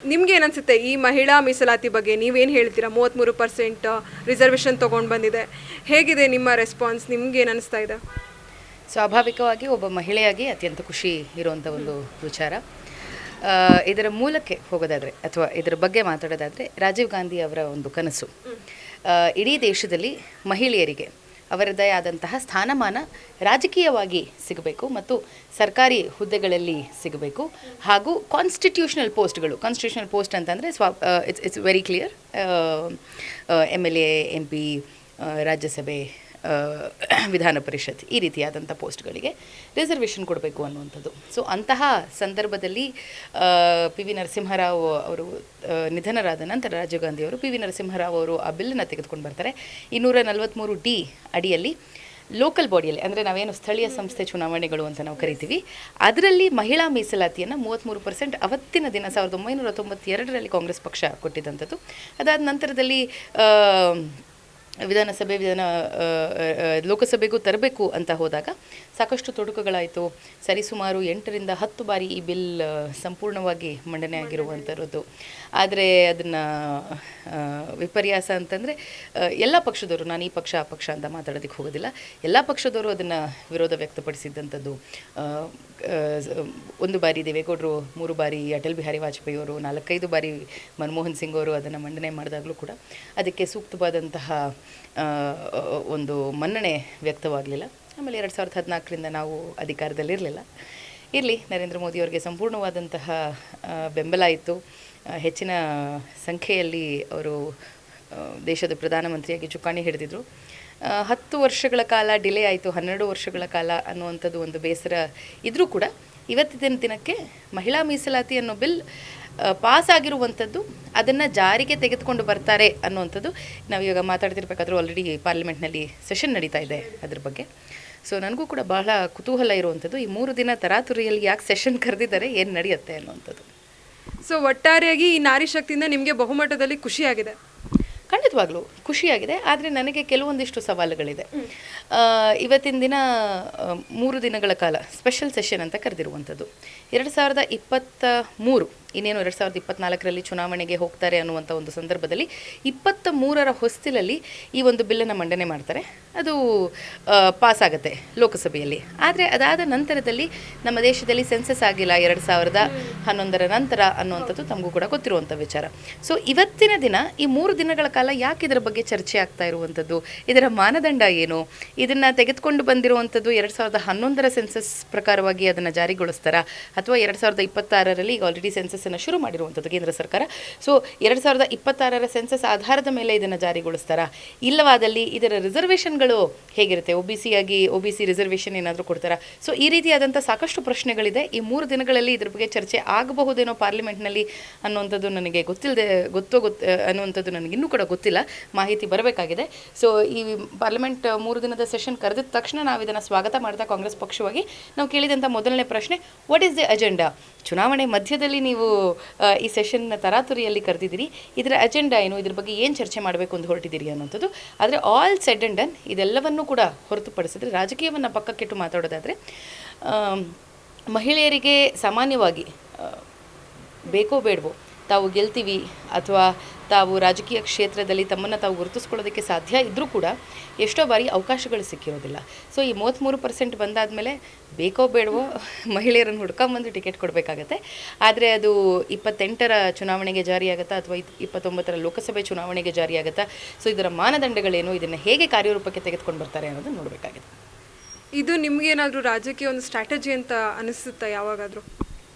ನಿಮ್ಗೆ ಏನನ್ಸುತ್ತೆ ಈ ಮಹಿಳಾ ಮೀಸಲಾತಿ ಬಗ್ಗೆ ನೀವೇನು ಹೇಳ್ತೀರಾ? 33% ರಿಸರ್ವೇಷನ್ ತೊಗೊಂಡು ಬಂದಿದೆ, ಹೇಗಿದೆ ನಿಮ್ಮ ರೆಸ್ಪಾನ್ಸ್? ನಿಮ್ಗೆ ಏನು ಅನಿಸ್ತಾ ಇದೆ? ಸ್ವಾಭಾವಿಕವಾಗಿ ಒಬ್ಬ ಮಹಿಳೆಯಾಗಿ ಅತ್ಯಂತ ಖುಷಿ ಇರುವಂಥ ಒಂದು ವಿಚಾರ. ಇದರ ಮೂಲಕ್ಕೆ ಹೋಗೋದಾದರೆ ಅಥವಾ ಇದರ ಬಗ್ಗೆ ಮಾತಾಡೋದಾದರೆ, ರಾಜೀವ್ ಗಾಂಧಿ ಅವರ ಒಂದು ಕನಸು ಇಡೀ ದೇಶದಲ್ಲಿ ಮಹಿಳೆಯರಿಗೆ ಅವರದ್ದೇ ಆದಂತಹ ಸ್ಥಾನಮಾನ ರಾಜಕೀಯವಾಗಿ ಸಿಗಬೇಕು ಮತ್ತು ಸರ್ಕಾರಿ ಹುದ್ದೆಗಳಲ್ಲಿ ಸಿಗಬೇಕು. ಹಾಗೂ ಕಾನ್ಸ್ಟಿಟ್ಯೂಷನಲ್ ಪೋಸ್ಟ್ ಅಂತಂದರೆ it's very clear. MLA, MP, ರಾಜ್ಯಸಭೆ, ವಿಧಾನ ಪರಿಷತ್ ಈ ರೀತಿಯಾದಂಥ ಪೋಸ್ಟ್ಗಳಿಗೆ ರಿಸರ್ವೇಷನ್ ಕೊಡಬೇಕು ಅನ್ನುವಂಥದ್ದು. ಸೊ ಅಂತಹ ಸಂದರ್ಭದಲ್ಲಿ PV ನರಸಿಂಹರಾವ್ ಅವರು ನಿಧನರಾದ ನಂತರ ರಾಜೀವ್ ಗಾಂಧಿ ಅವರು PV ನರಸಿಂಹರಾವ್ ಅವರು ಆ ಬಿಲ್ಲನ್ನು ತೆಗೆದುಕೊಂಡು ಬರ್ತಾರೆ. 243D ಅಡಿಯಲ್ಲಿ ಲೋಕಲ್ ಬಾಡಿಯಲ್ಲಿ, ಅಂದರೆ ನಾವೇನು ಸ್ಥಳೀಯ ಸಂಸ್ಥೆ ಚುನಾವಣೆಗಳು ಅಂತ ನಾವು ಕರಿತೀವಿ, ಅದರಲ್ಲಿ ಮಹಿಳಾ ಮೀಸಲಾತಿಯನ್ನು 33% ಅವತ್ತಿನ ದಿನ 1992ರಲ್ಲಿ ಕಾಂಗ್ರೆಸ್ ಪಕ್ಷ ಕೊಟ್ಟಿದ್ದಂಥದ್ದು. ಅದಾದ ನಂತರದಲ್ಲಿ ಲೋಕಸಭೆಗೂ ತರಬೇಕು ಅಂತ ಹೋದಾಗ ಸಾಕಷ್ಟು ತೊಡಕುಗಳಾಯಿತು. ಸರಿಸುಮಾರು 8ರಿಂದ 10 ಬಾರಿ ಈ ಬಿಲ್ ಸಂಪೂರ್ಣವಾಗಿ ಮಂಡನೆ ಆಗಿರುವಂಥದ್ದು. ಆದರೆ ಅದನ್ನು ವಿಪರ್ಯಾಸ ಅಂತಂದರೆ ಎಲ್ಲ ಪಕ್ಷದವರು, ನಾನು ಈ ಪಕ್ಷ ಆ ಪಕ್ಷ ಅಂತ ಮಾತಾಡೋದಕ್ಕೆ ಹೋಗೋದಿಲ್ಲ, ಎಲ್ಲ ಪಕ್ಷದವರು ಅದನ್ನು ವಿರೋಧ ವ್ಯಕ್ತಪಡಿಸಿದ್ದಂಥದ್ದು. 1 ಬಾರಿ ದೇವೇಗೌಡರು, 3 ಬಾರಿ ಅಟಲ್ ಬಿಹಾರಿ ವಾಜಪೇಯಿ ಅವರು, 4-5 ಬಾರಿ ಮನಮೋಹನ್ ಸಿಂಗ್ ಅವರು ಅದನ್ನು ಮಂಡನೆ ಮಾಡಿದಾಗಲೂ ಕೂಡ ಅದಕ್ಕೆ ಸೂಕ್ತವಾದಂತಹ ಒಂದು ಮನ್ನಣೆ ವ್ಯಕ್ತವಾಗಲಿಲ್ಲ. ಆಮೇಲೆ 2014ರಿಂದ ನಾವು ಅಧಿಕಾರದಲ್ಲಿರಲಿಲ್ಲ. ಇರಲಿ, ನರೇಂದ್ರ ಮೋದಿಯವರಿಗೆ ಸಂಪೂರ್ಣವಾದಂತಹ ಬೆಂಬಲ ಇತ್ತು. ಹೆಚ್ಚಿನ ಸಂಖ್ಯೆಯಲ್ಲಿ ಅವರು ದೇಶದ ಪ್ರಧಾನಮಂತ್ರಿಯಾಗಿ ಚುಕ್ಕಾಣಿ ಹಿಡಿದಿದ್ರು. 10 ವರ್ಷಗಳ ಕಾಲ ಡಿಲೇ ಆಯಿತು, 12 ವರ್ಷಗಳ ಕಾಲ ಅನ್ನುವಂಥದ್ದು ಒಂದು ಬೇಸರ ಇದ್ದರೂ ಕೂಡ ಇವತ್ತಿನ ದಿನಕ್ಕೆ ಮಹಿಳಾ ಮೀಸಲಾತಿ ಅನ್ನೋ ಬಿಲ್ ಪಾಸ್ ಆಗಿರುವಂಥದ್ದು, ಅದನ್ನು ಜಾರಿಗೆ ತೆಗೆದುಕೊಂಡು ಬರ್ತಾರೆ ಅನ್ನುವಂಥದ್ದು. ನಾವೀಗ ಮಾತಾಡ್ತಿರ್ಬೇಕಾದ್ರೂ ಆಲ್ರೆಡಿ ಪಾರ್ಲಿಮೆಂಟ್ನಲ್ಲಿ ಸೆಷನ್ ನಡೀತಾ ಇದೆ ಅದ್ರ ಬಗ್ಗೆ. ಸೊ ನನಗೂ ಕೂಡ ಬಹಳ ಕುತೂಹಲ ಇರುವಂಥದ್ದು, ಈ 3 ದಿನ ತರಾತುರಿಯಲ್ಲಿ ಯಾಕೆ ಸೆಷನ್ ಕರೆದಿದ್ದಾರೆ, ಏನು ನಡೆಯುತ್ತೆ ಅನ್ನುವಂಥದ್ದು. ಸೊ ಒಟ್ಟಾರೆಯಾಗಿ ಈ ನಾರಿ ಶಕ್ತಿಯಿಂದ ನಿಮಗೆ ಬಹುಮಟ್ಟದಲ್ಲಿ ಖುಷಿಯಾಗಿದೆ? ಖಂಡಿತವಾಗ್ಲೂ ಖುಷಿಯಾಗಿದೆ. ಆದರೆ ನನಗೆ ಕೆಲವೊಂದಿಷ್ಟು ಸವಾಲುಗಳಿದೆ. ಇವತ್ತಿನ ದಿನ 3 ದಿನಗಳ ಕಾಲ ಸ್ಪೆಷಲ್ ಸೆಷನ್ ಅಂತ ಕರೆದಿರುವಂಥದ್ದು. 2023 ಇನ್ನೇನು 2024ರಲ್ಲಿ ಚುನಾವಣೆಗೆ ಹೋಗ್ತಾರೆ ಅನ್ನುವಂಥ ಒಂದು ಸಂದರ್ಭದಲ್ಲಿ 23ರ ಹೊಸ್ತಿಲಲ್ಲಿ ಈ ಒಂದು ಬಿಲ್ಲನ್ನು ಮಂಡನೆ ಮಾಡ್ತಾರೆ. ಅದು ಪಾಸ್ ಆಗುತ್ತೆ ಲೋಕಸಭೆಯಲ್ಲಿ. ಆದರೆ ಅದಾದ ನಂತರದಲ್ಲಿ ನಮ್ಮ ದೇಶದಲ್ಲಿ ಸೆನ್ಸಸ್ ಆಗಿಲ್ಲ 2011ರ ನಂತರ ಅನ್ನುವಂಥದ್ದು ತಮಗೂ ಕೂಡ ಗೊತ್ತಿರುವಂಥ ವಿಚಾರ. ಸೊ ಇವತ್ತಿನ ದಿನ ಈ 3 ದಿನಗಳ ಕಾಲ ಯಾಕೆ ಇದರ ಬಗ್ಗೆ ಚರ್ಚೆ ಆಗ್ತಾ ಇರುವಂಥದ್ದು, ಇದರ ಮಾನದಂಡ ಏನು, ಇದನ್ನು ತೆಗೆದುಕೊಂಡು ಬಂದಿರುವಂಥದ್ದು 2011ರ ಸೆನ್ಸಸ್ ಪ್ರಕಾರವಾಗಿ ಅದನ್ನು ಜಾರಿಗೊಳಿಸ್ತಾರಾ ಅಥವಾ 2026ರಲ್ಲಿ ಈಗ ಆಲ್ರೆಡಿ ಸೆನ್ಸಸ್ಸನ್ನು ಶುರು ಮಾಡಿರುವಂಥದ್ದು ಕೇಂದ್ರ ಸರ್ಕಾರ. ಸೊ 2026ರ ಸೆನ್ಸಸ್ ಆಧಾರದ ಮೇಲೆ ಇದನ್ನು ಜಾರಿಗೊಳಿಸ್ತಾರಾ, ಇಲ್ಲವಾದಲ್ಲಿ ಇದರ ರಿಸರ್ವೇಷನ್ಗಳು ಹೇಗಿರುತ್ತೆ, OBC ರಿಸರ್ವೇಷನ್ ಏನಾದರೂ ಕೊಡ್ತಾರಾ? ಸೊ ಈ ರೀತಿಯಾದಂಥ ಸಾಕಷ್ಟು ಪ್ರಶ್ನೆಗಳಿದೆ. ಈ 3 ದಿನಗಳಲ್ಲಿ ಇದ್ರ ಬಗ್ಗೆ ಚರ್ಚೆ ಆಗಬಹುದೇನೋ ಪಾರ್ಲಿಮೆಂಟ್ನಲ್ಲಿ ಅನ್ನುವಂಥದ್ದು ನನಗೆ ಅನ್ನುವಂಥದ್ದು ನನಗೆ ಇನ್ನೂ ಕೂಡ ಗೊತ್ತಿಲ್ಲ, ಮಾಹಿತಿ ಬರಬೇಕಾಗಿದೆ. ಸೊ ಈ ಪಾರ್ಲಿಮೆಂಟ್ 3 ದಿನದ ಸೆಷನ್ ಕರೆದ ತಕ್ಷಣ ನಾವು ಇದನ್ನು ಸ್ವಾಗತ ಮಾಡ್ತಾ ಕಾಂಗ್ರೆಸ್ ಪಕ್ಷವಾಗಿ ನಾವು ಕೇಳಿದಂಥ ಮೊದಲನೇ ಪ್ರಶ್ನೆ, ವಾಟ್ ಈಸ್ ದಿ ಅಜೆಂಡಾ? ಚುನಾವಣೆ ಮಧ್ಯದಲ್ಲಿ ನೀವು ಈ ಸೆಷನ್ನ ತರಾತುರಿಯಲ್ಲಿ ಕರೆದಿದ್ದೀರಿ, ಇದರ ಅಜೆಂಡಾ ಏನು, ಇದ್ರ ಬಗ್ಗೆ ಏನು ಚರ್ಚೆ ಮಾಡಬೇಕು ಅಂತ ಹೊರಟಿದ್ದೀರಿ ಅನ್ನೋಂಥದ್ದು. ಆದರೆ ಆಲ್ ಸೆಡ್ ಆ್ಯಂಡ್ ಡನ್ ಇದೆಲ್ಲವನ್ನೂ ಕೂಡ ಹೊರತುಪಡಿಸಿದ್ರೆ, ರಾಜಕೀಯವನ್ನು ಪಕ್ಕಕ್ಕಿಟ್ಟು ಮಾತಾಡೋದಾದರೆ, ಮಹಿಳೆಯರಿಗೆ ಸಾಮಾನ್ಯವಾಗಿ ಬೇಕೋ ಬೇಡವೋ ತಾವು ಗೆಲ್ತೀವಿ ಅಥವಾ ತಾವು ರಾಜಕೀಯ ಕ್ಷೇತ್ರದಲ್ಲಿ ತಮ್ಮನ್ನು ತಾವು ಗುರುತಿಸ್ಕೊಳ್ಳೋದಕ್ಕೆ ಸಾಧ್ಯ ಇದ್ದರೂ ಕೂಡ ಎಷ್ಟೋ ಬಾರಿ ಅವಕಾಶಗಳು ಸಿಕ್ಕಿರೋದಿಲ್ಲ. ಸೊ ಈ 33% ಬಂದಾದಮೇಲೆ ಬೇಕೋ ಬೇಡವೋ ಮಹಿಳೆಯರನ್ನು ಹುಡ್ಕೊಂಬಂದು ಟಿಕೆಟ್ ಕೊಡಬೇಕಾಗತ್ತೆ. ಆದರೆ ಅದು 28ರ ಚುನಾವಣೆಗೆ ಜಾರಿಯಾಗುತ್ತಾ ಅಥವಾ 29ರ ಲೋಕಸಭೆ ಚುನಾವಣೆಗೆ ಜಾರಿಯಾಗುತ್ತಾ? ಸೊ ಇದರ ಮಾನದಂಡಗಳೇನು, ಇದನ್ನು ಹೇಗೆ ಕಾರ್ಯರೂಪಕ್ಕೆ ತೆಗೆದುಕೊಂಡು ಬರ್ತಾರೆ ಅನ್ನೋದನ್ನು ನೋಡಬೇಕಾಗಿದೆ. ಇದು ನಿಮಗೇನಾದರೂ ರಾಜಕೀಯ ಒಂದು ಸ್ಟ್ರಾಟಜಿ ಅಂತ ಅನಿಸುತ್ತಾ ಯಾವಾಗಾದರೂ?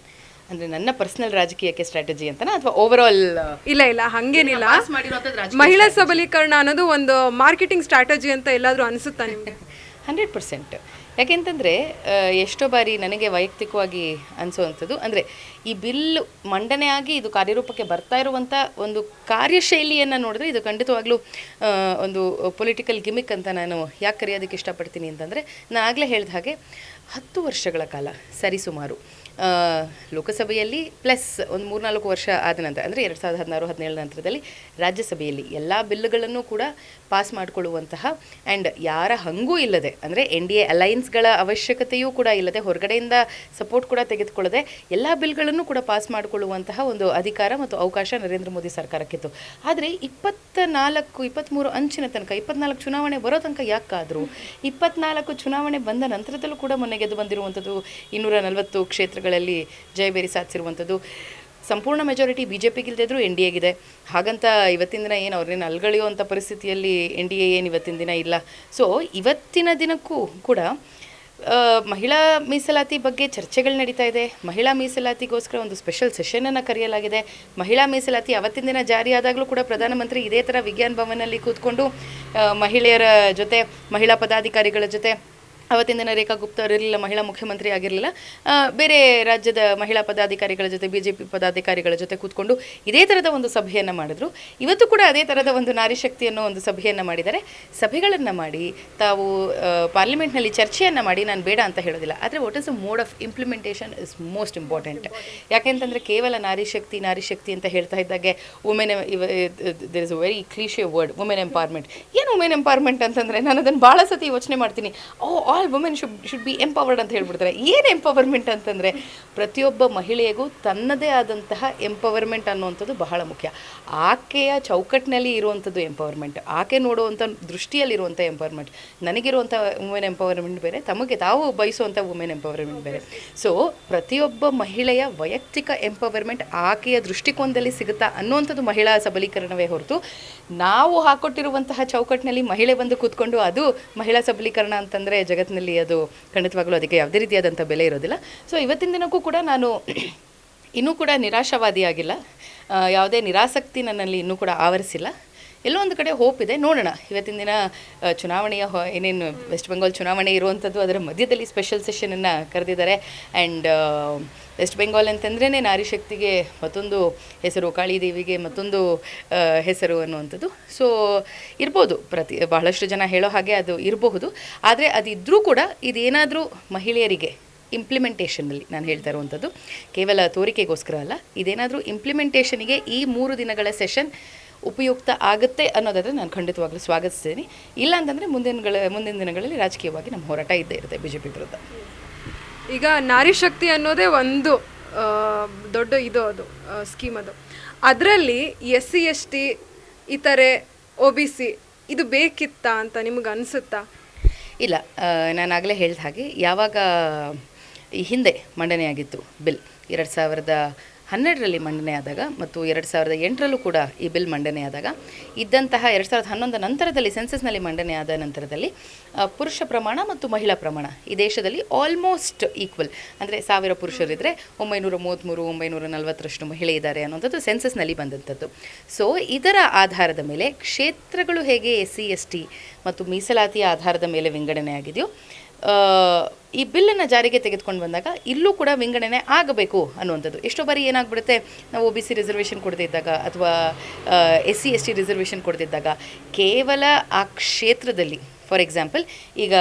ಅಂದರೆ ನನ್ನ ಪರ್ಸನಲ್ ರಾಜಕೀಯಕ್ಕೆ ಸ್ಟ್ರಾಟಜಿ ಅಂತನಾ ಅಥವಾ ಓವರಾಲ್? ಇಲ್ಲ ಹಾಗೇನಿಲ್ಲ. ಮಹಿಳಾ ಸಬಲೀಕರಣ ಅನ್ನೋದು ಒಂದು ಮಾರ್ಕೆಟಿಂಗ್ ಸ್ಟ್ರಾಟಜಿ ಅಂತ ಎಲ್ಲಾದರೂ ಅನಿಸುತ್ತಾ ನಿಮಗೆ? 100%. ಯಾಕೆಂತಂದರೆ ಎಷ್ಟೋ ಬಾರಿ ನನಗೆ ವೈಯಕ್ತಿಕವಾಗಿ ಅನಿಸುವಂಥದ್ದು, ಅಂದರೆ ಈ ಬಿಲ್ ಮಂಡನೆಯಾಗಿ ಇದು ಕಾರ್ಯರೂಪಕ್ಕೆ ಬರ್ತಾ ಇರುವಂಥ ಒಂದು ಕಾರ್ಯಶೈಲಿಯನ್ನು ನೋಡಿದ್ರೆ ಇದು ಖಂಡಿತವಾಗ್ಲೂ ಒಂದು ಪೊಲಿಟಿಕಲ್ ಗಿಮಿಕ್ ಅಂತ ನಾನು ಯಾಕೆ ಕರೆಯೋದಕ್ಕೆ ಇಷ್ಟಪಡ್ತೀನಿ ಅಂತಂದರೆ, ನಾನು ಆಗಲೇ ಹೇಳಿದ ಹಾಗೆ 10 ವರ್ಷಗಳ ಕಾಲ ಸರಿಸುಮಾರು ಲೋಕಸಭೆಯಲ್ಲಿ ಪ್ಲಸ್ ಒಂದು 3-4 ವರ್ಷ ಆದ ನಂತರ ಅಂದರೆ 2016-17 ನಂತರದಲ್ಲಿ ರಾಜ್ಯಸಭೆಯಲ್ಲಿ ಎಲ್ಲ ಬಿಲ್ಗಳನ್ನು ಕೂಡ ಪಾಸ್ ಮಾಡಿಕೊಳ್ಳುವಂತಹ ಆ್ಯಂಡ್ ಯಾರ ಹಂಗೂ ಇಲ್ಲದೆ ಅಂದರೆ NDA ಅಲೈನ್ಸ್ಗಳ ಅವಶ್ಯಕತೆಯೂ ಕೂಡ ಇಲ್ಲದೆ ಹೊರಗಡೆಯಿಂದ ಸಪೋರ್ಟ್ ಕೂಡ ತೆಗೆದುಕೊಳ್ಳದೆ ಎಲ್ಲ ಬಿಲ್ಗಳನ್ನು ಕೂಡ ಪಾಸ್ ಮಾಡಿಕೊಳ್ಳುವಂತಹ ಒಂದು ಅಧಿಕಾರ ಮತ್ತು ಅವಕಾಶ ನರೇಂದ್ರ ಮೋದಿ ಸರ್ಕಾರಕ್ಕಿತ್ತು. ಆದರೆ 23 ಅಂಚಿನ ತನಕ 24 ಚುನಾವಣೆ ಬರೋ ತನಕ ಯಾಕಾದರೂ 24 ಚುನಾವಣೆ ಬಂದ ನಂತರದಲ್ಲೂ ಕೂಡ ಮೊನ್ನೆ ಗೆದ್ದು ಬಂದಿರುವಂಥದ್ದು 240 ಕ್ಷೇತ್ರಗಳಲ್ಲಿ ಜಯಬೇರಿ ಸಾಧಿಸಿರುವಂಥದ್ದು. ಸಂಪೂರ್ಣ ಮೆಜಾರಿಟಿ BJPಗೆ ಇಲ್ಲದಿದ್ದರೂ NDAಗಿದೆ. ಹಾಗಂತ ಇವತ್ತಿನ ದಿನ ಏನು ಅವ್ರನ್ನೇನು ಅಲ್ಗಳೆಯುವಂಥ ಪರಿಸ್ಥಿತಿಯಲ್ಲಿ NDA ಏನು ಇವತ್ತಿನ ದಿನ ಇಲ್ಲ. ಸೊ ಇವತ್ತಿನ ದಿನಕ್ಕೂ ಕೂಡ ಮಹಿಳಾ ಮೀಸಲಾತಿ ಬಗ್ಗೆ ಚರ್ಚೆಗಳು ನಡೀತಾ ಇದೆ. ಮಹಿಳಾ ಮೀಸಲಾತಿಗೋಸ್ಕರ ಒಂದು ಸ್ಪೆಷಲ್ ಸೆಷನನ್ನು ಕರೆಯಲಾಗಿದೆ. ಮಹಿಳಾ ಮೀಸಲಾತಿ ಅವತ್ತಿನ ದಿನ ಜಾರಿಯಾದಾಗಲೂ ಕೂಡ ಪ್ರಧಾನಮಂತ್ರಿ ಇದೇ ಥರ ವಿಜ್ಞಾನ ಭವನಲ್ಲಿ ಕೂತ್ಕೊಂಡು ಮಹಿಳೆಯರ ಜೊತೆ, ಮಹಿಳಾ ಪದಾಧಿಕಾರಿಗಳ ಜೊತೆ, ಅವತ್ತಿನ ದಿನ ರೇಖಾ ಗುಪ್ತಾ ಅವರಿರಲಿಲ್ಲ, ಮಹಿಳಾ ಮುಖ್ಯಮಂತ್ರಿ ಆಗಿರಲಿಲ್ಲ, ಬೇರೆ ರಾಜ್ಯದ ಮಹಿಳಾ ಪದಾಧಿಕಾರಿಗಳ ಜೊತೆ, BJP ಪದಾಧಿಕಾರಿಗಳ ಜೊತೆ ಕೂತ್ಕೊಂಡು ಇದೇ ಥರದ ಒಂದು ಸಭೆಯನ್ನು ಮಾಡಿದ್ರು. ಇವತ್ತು ಕೂಡ ಅದೇ ಥರದ ಒಂದು ನಾರಿ ಶಕ್ತಿ ಅನ್ನೋ ಒಂದು ಸಭೆಯನ್ನು ಮಾಡಿದ್ದಾರೆ. ಸಭೆಗಳನ್ನು ಮಾಡಿ ತಾವು ಪಾರ್ಲಿಮೆಂಟ್ನಲ್ಲಿ ಚರ್ಚೆಯನ್ನು ಮಾಡಿ, ನಾನು ಬೇಡ ಅಂತ ಹೇಳೋದಿಲ್ಲ, ಆದರೆ what is the mode of implementation is most important. ಯಾಕೆಂತಂದರೆ ಕೇವಲ ನಾರಿ ಶಕ್ತಿ ಅಂತ ಹೇಳ್ತಾ ಇದ್ದಾಗೆ women there is a very cliche word women empowerment. ಏನು ವುಮೆನ್ ಎಂಪವರ್ಮೆಂಟ್ ಅಂತಂದರೆ ನಾನು ಅದನ್ನು ಭಾಳ ಸತಿ ಯೋಚನೆ ಮಾಡ್ತೀನಿ. All women should be empowered ಅಂತ ಹೇಳ್ಬಿಡ್ತಾರೆ. ಏನು ಎಂಪವರ್ಮೆಂಟ್ ಅಂತಂದರೆ ಪ್ರತಿಯೊಬ್ಬ ಮಹಿಳೆಗೂ ತನ್ನದೇ ಆದಂತಹ ಎಂಪವರ್ಮೆಂಟ್ ಅನ್ನುವಂಥದ್ದು ಬಹಳ ಮುಖ್ಯ. ಆಕೆಯ ಚೌಕಟ್ಟಿನಲ್ಲಿ ಇರುವಂಥದ್ದು ಎಂಪವರ್ಮೆಂಟ್, ಆಕೆ ನೋಡುವಂಥ ದೃಷ್ಟಿಯಲ್ಲಿರುವಂಥ ಎಂಪವರ್ಮೆಂಟ್. ನನಗಿರುವಂಥ ವುಮೆನ್ ಎಂಪವರ್ಮೆಂಟ್ ಬೇರೆ, ತಮಗೆ ತಾವು ಬಯಸುವಂಥ ವುಮೆನ್ ಎಂಪವರ್ಮೆಂಟ್ ಬೇರೆ. ಸೊ ಪ್ರತಿಯೊಬ್ಬ ಮಹಿಳೆಯ ವೈಯಕ್ತಿಕ ಎಂಪವರ್ಮೆಂಟ್ ಆಕೆಯ ದೃಷ್ಟಿಕೋನದಲ್ಲಿ ಸಿಗುತ್ತಾ ಅನ್ನುವಂಥದ್ದು ಮಹಿಳಾ ಸಬಲೀಕರಣವೇ ಹೊರತು ನಾವು ಹಾಕೊಟ್ಟಿರುವಂತಹ ಚೌಕಟ್ಟಿನಲ್ಲಿ ಮಹಿಳೆ ಬಂದು ಕೂತ್ಕೊಂಡು ಅದು ಮಹಿಳಾ ಸಬಲೀಕರಣ ಅಂತಂದರೆ ಜಗತ್ತಿನಲ್ಲಿ ಅದು ಖಂಡಿತವಾಗಲೂ ಅದಕ್ಕೆ ಯಾವುದೇ ರೀತಿಯಾದಂಥ ಬೆಲೆ ಇರೋದಿಲ್ಲ. ಸೊ ಇವತ್ತಿನ ದಿನಕ್ಕೂ ಕೂಡ ನಾನು ಇನ್ನೂ ಕೂಡ ನಿರಾಶಾವಾದಿಯಾಗಿಲ್ಲ. ಯಾವುದೇ ನಿರಾಸಕ್ತಿ ನನ್ನಲ್ಲಿ ಇನ್ನೂ ಕೂಡ ಆವರಿಸಿಲ್ಲ. ಎಲ್ಲೋ ಒಂದು ಕಡೆ ಹೋಪ್ ಇದೆ, ನೋಡೋಣ. ಇವತ್ತಿನ ದಿನ ಚುನಾವಣೆಯ ಏನೇನು ವೆಸ್ಟ್ ಬೆಂಗಾಲ್ ಚುನಾವಣೆ ಇರುವಂಥದ್ದು, ಅದರ ಮಧ್ಯದಲ್ಲಿ ಸ್ಪೆಷಲ್ ಸೆಷನನ್ನು ಕರೆದಿದ್ದಾರೆ. ಆ್ಯಂಡ್ ವೆಸ್ಟ್ ಬೆಂಗಾಲ್ ಅಂತಂದ್ರೇ ನಾರಿ ಶಕ್ತಿಗೆ ಮತ್ತೊಂದು ಹೆಸರು, ಕಾಳಿದೇವಿಗೆ ಮತ್ತೊಂದು ಹೆಸರು ಅನ್ನುವಂಥದ್ದು. ಸೊ ಇರ್ಬೋದು, ಬಹಳಷ್ಟು ಜನ ಹೇಳೋ ಹಾಗೆ ಅದು ಇರಬಹುದು. ಆದರೆ ಅದಿದ್ದರೂ ಕೂಡ ಇದೇನಾದರೂ ಮಹಿಳೆಯರಿಗೆ ಇಂಪ್ಲಿಮೆಂಟೇಷನಲ್ಲಿ ನಾನು ಹೇಳ್ತಾ ಇರುವಂಥದ್ದು ಕೇವಲ ತೋರಿಕೆಗೋಸ್ಕರ ಅಲ್ಲ, ಇದೇನಾದರೂ ಇಂಪ್ಲಿಮೆಂಟೇಷನಿಗೆ ಈ 3 ದಿನಗಳ ಸೆಷನ್ ಉಪಯುಕ್ತ ಆಗುತ್ತೆ ಅನ್ನೋದಾದರೆ ನಾನು ಖಂಡಿತವಾಗ್ಲೂ ಸ್ವಾಗತಿಸ್ತೀನಿ. ಇಲ್ಲ ಅಂತಂದರೆ ಮುಂದಿನ ದಿನಗಳಲ್ಲಿ ರಾಜಕೀಯವಾಗಿ ನಮ್ಮ ಹೋರಾಟ ಇದ್ದೇ ಇರುತ್ತೆ BJP ವಿರುದ್ಧ. ಈಗ ನಾರಿ ಶಕ್ತಿ ಅನ್ನೋದೇ ಒಂದು ದೊಡ್ಡ ಅದು ಸ್ಕೀಮ್. ಅದರಲ್ಲಿ SC ST ಇತರೆ OBC ಇದು ಬೇಕಿತ್ತಾ ಅಂತ ನಿಮ್ಗೆ ಅನಿಸುತ್ತಾ? ಇಲ್ಲ, ನಾನಾಗಲೇ ಹೇಳಿದ ಹಾಗೆ ಯಾವಾಗ ಈ ಹಿಂದೆ ಮಂಡನೆಯಾಗಿತ್ತು ಬಿಲ್ 2012ರಲ್ಲಿ ಮಂಡನೆ ಆದಾಗ ಮತ್ತು 2008ರಲ್ಲೂ ಕೂಡ ಈ ಬಿಲ್ ಮಂಡನೆ ಆದಾಗ ಇದ್ದಂತಹ 2011 ನಂತರದಲ್ಲಿ ಸೆನ್ಸಸ್ನಲ್ಲಿ ಮಂಡನೆ ಆದ ನಂತರದಲ್ಲಿ ಪುರುಷ ಪ್ರಮಾಣ ಮತ್ತು ಮಹಿಳಾ ಪ್ರಮಾಣ ಈ ದೇಶದಲ್ಲಿ ಆಲ್ಮೋಸ್ಟ್ ಈಕ್ವಲ್. ಅಂದರೆ 1000 ಪುರುಷರಿದ್ದರೆ 933 940ರಷ್ಟು ಮಹಿಳೆ ಇದ್ದಾರೆ ಅನ್ನೋಂಥದ್ದು ಸೆನ್ಸಸ್ನಲ್ಲಿ ಬಂದಂಥದ್ದು. ಸೊ ಇದರ ಆಧಾರದ ಮೇಲೆ ಕ್ಷೇತ್ರಗಳು ಹೇಗೆ SC ST ಮತ್ತು ಮೀಸಲಾತಿಯ ಆಧಾರದ ಮೇಲೆ ವಿಂಗಡಣೆ ಆಗಿದೆಯೋ ಈ ಬಿಲ್ಲನ್ನು ಜಾರಿಗೆ ತೆಗೆದುಕೊಂಡು ಬಂದಾಗ ಇಲ್ಲೂ ಕೂಡ ವಿಂಗಡಣೆ ಆಗಬೇಕು ಅನ್ನುವಂಥದ್ದು. ಎಷ್ಟೋ ಬಾರಿ ಏನಾಗ್ಬಿಡುತ್ತೆ, ನಾವು OBC ರಿಸರ್ವೇಷನ್ ಕೊಡದಿದ್ದಾಗ ಅಥವಾ SC ST ರಿಸರ್ವೇಷನ್ ಕೊಡದಿದ್ದಾಗ ಕೇವಲ ಆ ಕ್ಷೇತ್ರದಲ್ಲಿ, ಫಾರ್ ಎಕ್ಸಾಂಪಲ್ ಈಗ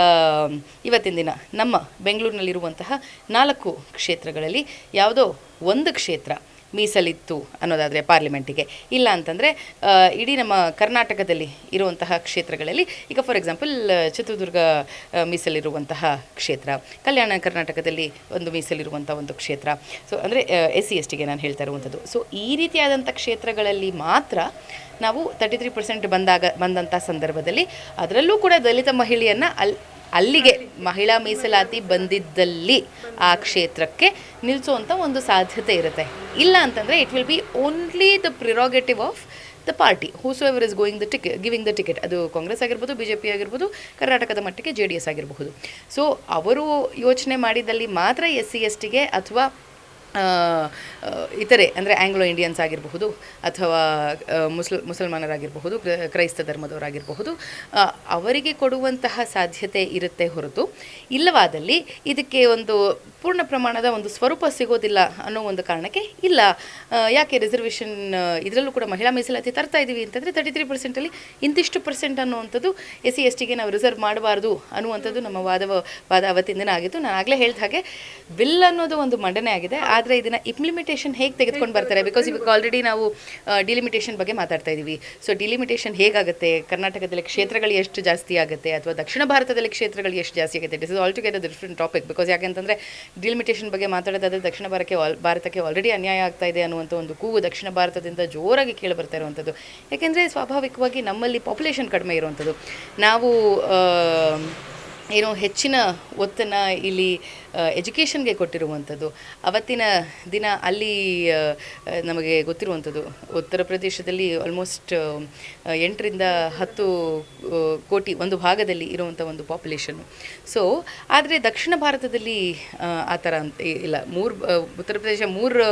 ಇವತ್ತಿನ ದಿನ ನಮ್ಮ ಬೆಂಗಳೂರಿನಲ್ಲಿರುವಂತಹ 4 ಕ್ಷೇತ್ರಗಳಲ್ಲಿ ಯಾವುದೋ ಒಂದು ಕ್ಷೇತ್ರ ಮೀಸಲಿತ್ತು ಅನ್ನೋದಾದರೆ ಪಾರ್ಲಿಮೆಂಟಿಗೆ, ಇಲ್ಲ ಅಂತಂದರೆ ಇಡೀ ನಮ್ಮ ಕರ್ನಾಟಕದಲ್ಲಿ ಇರುವಂತಹ ಕ್ಷೇತ್ರಗಳಲ್ಲಿ, ಈಗ ಫಾರ್ ಎಕ್ಸಾಂಪಲ್ ಚಿತ್ರದುರ್ಗ ಮೀಸಲಿರುವಂತಹ ಕ್ಷೇತ್ರ, ಕಲ್ಯಾಣ ಕರ್ನಾಟಕದಲ್ಲಿ ಒಂದು ಮೀಸಲಿರುವಂಥ ಒಂದು ಕ್ಷೇತ್ರ, ಸೊ ಅಂದರೆ SC STಗೆ ನಾನು ಹೇಳ್ತಾ ಇರುವಂಥದ್ದು. ಸೊ ಈ ರೀತಿಯಾದಂಥ ಕ್ಷೇತ್ರಗಳಲ್ಲಿ ಮಾತ್ರ ನಾವು 33% ಬಂದಂಥ ಸಂದರ್ಭದಲ್ಲಿ ಅದರಲ್ಲೂ ಕೂಡ ದಲಿತ ಮಹಿಳೆಯನ್ನು ಅಲ್ಲಿಗೆ ಮಹಿಳಾ ಮೀಸಲಾತಿ ಬಂದಿದ್ದಲ್ಲಿ ಆ ಕ್ಷೇತ್ರಕ್ಕೆ ನಿಲ್ಲಿಸುವಂಥ ಒಂದು ಸಾಧ್ಯತೆ ಇರುತ್ತೆ. ಇಲ್ಲ ಅಂತಂದರೆ it will be only the prerogative of the party whosoever is giving the ticket. ಅದು ಕಾಂಗ್ರೆಸ್ ಆಗಿರ್ಬೋದು, BJP ಆಗಿರ್ಬೋದು, ಕರ್ನಾಟಕದ ಮಟ್ಟಿಗೆ JDS ಆಗಿರಬಹುದು. ಸೊ ಅವರು ಯೋಚನೆ ಮಾಡಿದಲ್ಲಿ ಮಾತ್ರ SC STಗೆ ಅಥವಾ ಇತರೆ ಅಂದರೆ ಆಂಗ್ಲೋ ಇಂಡಿಯನ್ಸ್ ಆಗಿರಬಹುದು ಅಥವಾ ಮುಸಲ್ಮಾನರಾಗಿರಬಹುದು, ಕ್ರೈಸ್ತ ಧರ್ಮದವರಾಗಿರಬಹುದು, ಅವರಿಗೆ ಕೊಡುವಂತಹ ಸಾಧ್ಯತೆ ಇರುತ್ತೆ ಹೊರತು ಇಲ್ಲವಾದಲ್ಲಿ ಇದಕ್ಕೆ ಒಂದು ಪೂರ್ಣ ಪ್ರಮಾಣದ ಒಂದು ಸ್ವರೂಪ ಸಿಗೋದಿಲ್ಲ ಅನ್ನೋ ಒಂದು ಕಾರಣಕ್ಕೆ ಇಲ್ಲ ಯಾಕೆ ರಿಸರ್ವೇಷನ್ ಇದರಲ್ಲೂ ಕೂಡ ಮಹಿಳಾ ಮೀಸಲಾತಿ ತರ್ತಾ ಇದ್ದೀವಿ ಅಂತಂದರೆ 33%ಅಲ್ಲಿ ಇಂತಿಷ್ಟು ಪರ್ಸೆಂಟ್ ಅನ್ನುವಂಥದ್ದು SC/ST ಗೆ ನಾವು ರಿಸರ್ವ್ ಮಾಡಬಾರ್ದು ಅನ್ನುವಂಥದ್ದು ನಮ್ಮ ವಾದ ಅವತ್ತಿಂದನೇ ಆಗಿತ್ತು. ನಾನು ಆಗಲೇ ಹೇಳಿದ ಹಾಗೆ ಬಿಲ್ ಅನ್ನೋದು ಒಂದು ಮಂಡನೆ ಆಗಿದೆ, ಆದರೆ ಇದನ್ನು ಇಂಪ್ಲಿಮೆಂಟೇಷನ್ ಹೇಗೆ ತೆಗೆದುಕೊಂಡು ಬರ್ತಾರೆ, ಬಿಕಾಸ್ ಇವಾಗ ಆಲ್ರೆಡಿ ನಾವು ಡಿಲಿಮಿಟೇಷನ್ ಬಗ್ಗೆ ಮಾತಾಡ್ತಾ ಇದ್ದೀವಿ. ಸೊ ಡಿಲಿಮಿಟೇಷನ್ ಹೇಗಾಗುತ್ತೆ, ಕರ್ನಾಟಕದಲ್ಲಿ ಕ್ಷೇತ್ರಗಳು ಎಷ್ಟು ಜಾಸ್ತಿ ಆಗುತ್ತೆ ಅಥವಾ ದಕ್ಷಿಣ ಭಾರತದಲ್ಲಿ ಕ್ಷೇತ್ರಗಳು ಎಷ್ಟು ಜಾಸ್ತಿ ಆಗುತ್ತೆ, this is all together different topic. Because ಯಾಕೆಂತಂದರೆ ಡಿಲಿಮಿಟೇಷನ್ ಬಗ್ಗೆ ಮಾತಾಡೋದಾದರೆ ದಕ್ಷಿಣ ಭಾರತಕ್ಕೆ ಆಲ್ರೆಡಿ ಅನ್ಯಾಯ ಆಗ್ತಾ ಇದೆ ಅನ್ನುವಂಥ ಒಂದು ಕೂಗು ದಕ್ಷಿಣ ಭಾರತದಿಂದ ಜೋರಾಗಿ ಕೇಳಿ ಬರ್ತಾ ಇರುವಂಥದ್ದು. ಯಾಕೆಂದರೆ ಸ್ವಾಭಾವಿಕವಾಗಿ ನಮ್ಮಲ್ಲಿ ಪಾಪ್ಯುಲೇಷನ್ ಕಡಿಮೆ ಇರುವಂಥದ್ದು, ನಾವು ಏನೋ ಹೆಚ್ಚಿನ ಒತ್ತನ್ನು ಇಲ್ಲಿ ಎಜುಕೇಷನ್ಗೆ ಕೊಟ್ಟಿರುವಂಥದ್ದು. ಅವತ್ತಿನ ದಿನ ಅಲ್ಲಿ ನಮಗೆ ಗೊತ್ತಿರುವಂಥದ್ದು ಉತ್ತರ ಪ್ರದೇಶದಲ್ಲಿ ಆಲ್ಮೋಸ್ಟ್ 8ರಿಂದ 10 ಕೋಟಿ ಒಂದು ಭಾಗದಲ್ಲಿ ಇರುವಂಥ ಒಂದು ಪಾಪ್ಯುಲೇಷನ್ನು. ಸೊ ಆದರೆ ದಕ್ಷಿಣ ಭಾರತದಲ್ಲಿ ಆ ಥರ ಇಲ್ಲ. ಉತ್ತರ ಪ್ರದೇಶ 3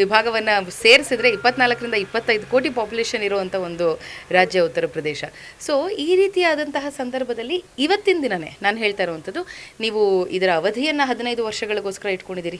ವಿಭಾಗವನ್ನು ಸೇರಿಸಿದ್ರೆ 24ರಿಂದ 25 ಕೋಟಿ ಪಾಪ್ಯುಲೇಷನ್ ಇರುವಂಥ ಒಂದು ರಾಜ್ಯ ಉತ್ತರ ಪ್ರದೇಶ. ಸೊ ಈ ರೀತಿಯಾದಂತಹ ಸಂದರ್ಭದಲ್ಲಿ ಇವತ್ತಿನ ದಿನವೇ ನಾನು ಹೇಳ್ತಾ ಇರುವಂಥದ್ದು, ನೀವು ಇದರ ಅವಧಿಯನ್ನು 15 ವರ್ಷಗಳಿಗೋಸ್ಕರ ಇಟ್ಕೊಂಡಿದ್ದೀರಿ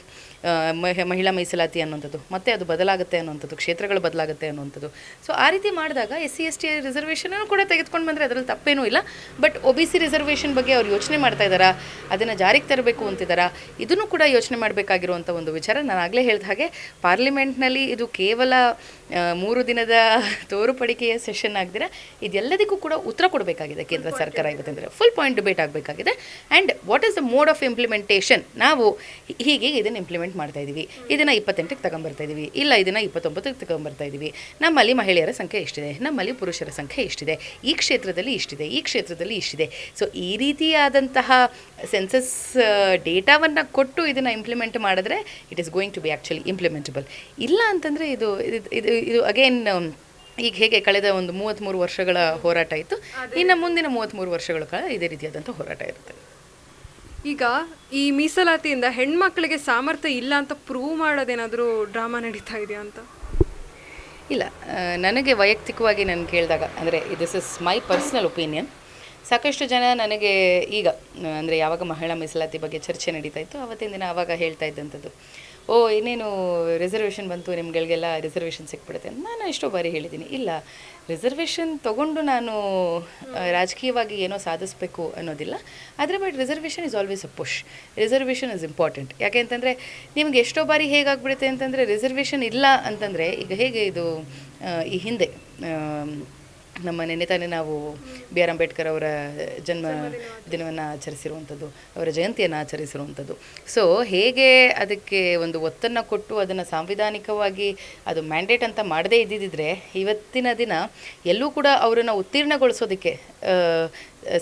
ಮಹಿಳಾ ಮೀಸಲಾತಿ ಅನ್ನುವಂಥದ್ದು, ಮತ್ತೆ ಅದು ಬದಲಾಗುತ್ತೆ ಅನ್ನುವಂಥದ್ದು, ಕ್ಷೇತ್ರಗಳು ಬದಲಾಗುತ್ತೆ ಅನ್ನುವಂಥದ್ದು. ಸೊ ಆ ರೀತಿ ಮಾಡಿದಾಗ SC/ST ರಿಸರ್ವೇಷನನ್ನು ಕೂಡ ತೆಗೆದುಕೊಂಡು ಬಂದರೆ ಅದರಲ್ಲಿ ತಪ್ಪೇನೂ ಇಲ್ಲ. ಬಟ್ OBC ರಿಸರ್ವೇಷನ್ ಬಗ್ಗೆ ಅವ್ರು ಯೋಚನೆ ಮಾಡ್ತಾ ಇದ್ದಾರಾ, ಅದನ್ನು ಜಾರಿಗೆ ತರಬೇಕು ಅಂತಿದ್ದಾರಾ, ಇದನ್ನು ಕೂಡ ಯೋಚನೆ ಮಾಡಬೇಕಾಗಿರುವಂಥ ಒಂದು ವಿಚಾರ. ನಾನು ಆಗಲೇ ಹೇಳಿದ ಹಾಗೆ ಪಾರ್ಲಿಮೆಂಟ್ನಲ್ಲಿ ಇದು ಕೇವಲ 3 ದಿನದ ತೋರುಪಡಿಕೆಯ ಸೆಷನ್ ಆಗದಿರ ಇದೆಲ್ಲದಕ್ಕೂ ಕೂಡ ಉತ್ತರ ಕೊಡಬೇಕಾಗಿದೆ ಕೇಂದ್ರ ಸರ್ಕಾರ. ಇವತ್ತಂದರೆ ಫುಲ್ ಪಾಯಿಂಟ್ ಡಿಬೇಟ್ ಆಗಬೇಕಾಗಿದೆ. And what is the mode of implementation, ನಾವು ಹೀಗೆ ಇದನ್ನು ಇಂಪ್ಲಿಮೆಂಟ್ ಮಾಡ್ತಾ ಇದ್ದೀವಿ, ಇದನ್ನು 28ಕ್ಕೆ ತಗೊಂಬರ್ತಾ ಇದ್ದೀವಿ, ಇಲ್ಲ ಇದನ್ನು 29ಕ್ಕೆ ತಗೊಂಬರ್ತಾ ಇದ್ದೀವಿ, ನಮ್ಮಲ್ಲಿ ಮಹಿಳೆಯರ ಸಂಖ್ಯೆ ಎಷ್ಟಿದೆ, ನಮ್ಮಲ್ಲಿ ಪುರುಷರ ಸಂಖ್ಯೆ ಎಷ್ಟಿದೆ, ಈ ಕ್ಷೇತ್ರದಲ್ಲಿ ಇಷ್ಟಿದೆ, ಈ ಕ್ಷೇತ್ರದಲ್ಲಿ ಇಷ್ಟಿದೆ. ಸೊ ಈ ರೀತಿಯಾದಂತಹ ಸೆನ್ಸಸ್ ಡೇಟಾವನ್ನು ಕೊಟ್ಟು ಇದನ್ನು ಇಂಪ್ಲಿಮೆಂಟ್ ಮಾಡಿದ್ರೆ it is going to be actually implementable. ಇಲ್ಲ ಅಂತಂದರೆ ಇದು ಅಗೇನ್ ಈಗ ಹೇಗೆ ಕಳೆದ ಒಂದು 33 ವರ್ಷಗಳ ಹೋರಾಟ ಇತ್ತು, ಇನ್ನು ಮುಂದಿನ 33 ವರ್ಷಗಳ ಕಾಲ ಇದೇ ರೀತಿಯಾದಂಥ ಹೋರಾಟ ಇರುತ್ತೆ. ಈಗ ಈ ಮೀಸಲಾತಿಯಿಂದ ಹೆಣ್ಮಕ್ಳಿಗೆ ಸಾಮರ್ಥ್ಯ ಇಲ್ಲ ಅಂತ ಪ್ರೂವ್ ಮಾಡೋದೇನಾದರೂ ಡ್ರಾಮಾ ನಡೀತಾ ಇದೆಯಾ ಅಂತ? ಇಲ್ಲ, ನನಗೆ ವೈಯಕ್ತಿಕವಾಗಿ ನಾನು ಕೇಳಿದಾಗ, ಅಂದರೆ this is my personal opinion, ಸಾಕಷ್ಟು ಜನ ನನಗೆ ಈಗ ಅಂದರೆ ಯಾವಾಗ ಮಹಿಳಾ ಮೀಸಲಾತಿ ಬಗ್ಗೆ ಚರ್ಚೆ ನಡೀತಾ ಇತ್ತು ಅವತ್ತಿನ ದಿನ ಆವಾಗ ಹೇಳ್ತಾ ಇದ್ದಂಥದ್ದು, ಇನ್ನೇನು ರಿಸರ್ವೇಷನ್ ಬಂತು, ನಿಮ್ಗಳಿಗೆಲ್ಲ ರಿಸರ್ವೇಷನ್ ಸಿಕ್ಬಿಡುತ್ತೆ. ನಾನು ಎಷ್ಟೋ ಬಾರಿ ಹೇಳಿದ್ದೀನಿ, ಇಲ್ಲ, ರಿಸರ್ವೇಷನ್ ತೊಗೊಂಡು ನಾನು ರಾಜಕೀಯವಾಗಿ ಏನೋ ಸಾಧಿಸಬೇಕು ಅನ್ನೋದಿಲ್ಲ. ಆದರೆ but reservation is always a push, reservation is important. ಯಾಕೆ ಅಂತಂದರೆ ನಿಮ್ಗೆ ಎಷ್ಟೋ ಬಾರಿ ಹೇಗಾಗ್ಬಿಡುತ್ತೆ ಅಂತಂದರೆ ರಿಸರ್ವೇಷನ್ ಇಲ್ಲ ಅಂತಂದರೆ, ಈಗ ಹೇಗೆ ಇದು ಈ ಹಿಂದೆ ನಮ್ಮ ನೆನೆ ತಾನೇ ನಾವು BR ಅಂಬೇಡ್ಕರ್ ಅವರ ಜನ್ಮ ದಿನವನ್ನು ಆಚರಿಸಿರುವಂಥದ್ದು, ಅವರ ಜಯಂತಿಯನ್ನು ಆಚರಿಸಿರುವಂಥದ್ದು. ಸೊ ಹೇಗೆ ಅದಕ್ಕೆ ಒಂದು ಒತ್ತನ್ನು ಕೊಟ್ಟು ಅದನ್ನು ಸಾಂವಿಧಾನಿಕವಾಗಿ ಅದು ಮ್ಯಾಂಡೇಟ್ ಅಂತ ಮಾಡದೇ ಇದ್ದಿದ್ದರೆ ಇವತ್ತಿನ ದಿನ ಎಲ್ಲೂ ಕೂಡ ಅವರನ್ನು ಉತ್ತೀರ್ಣಗೊಳಿಸೋದಕ್ಕೆ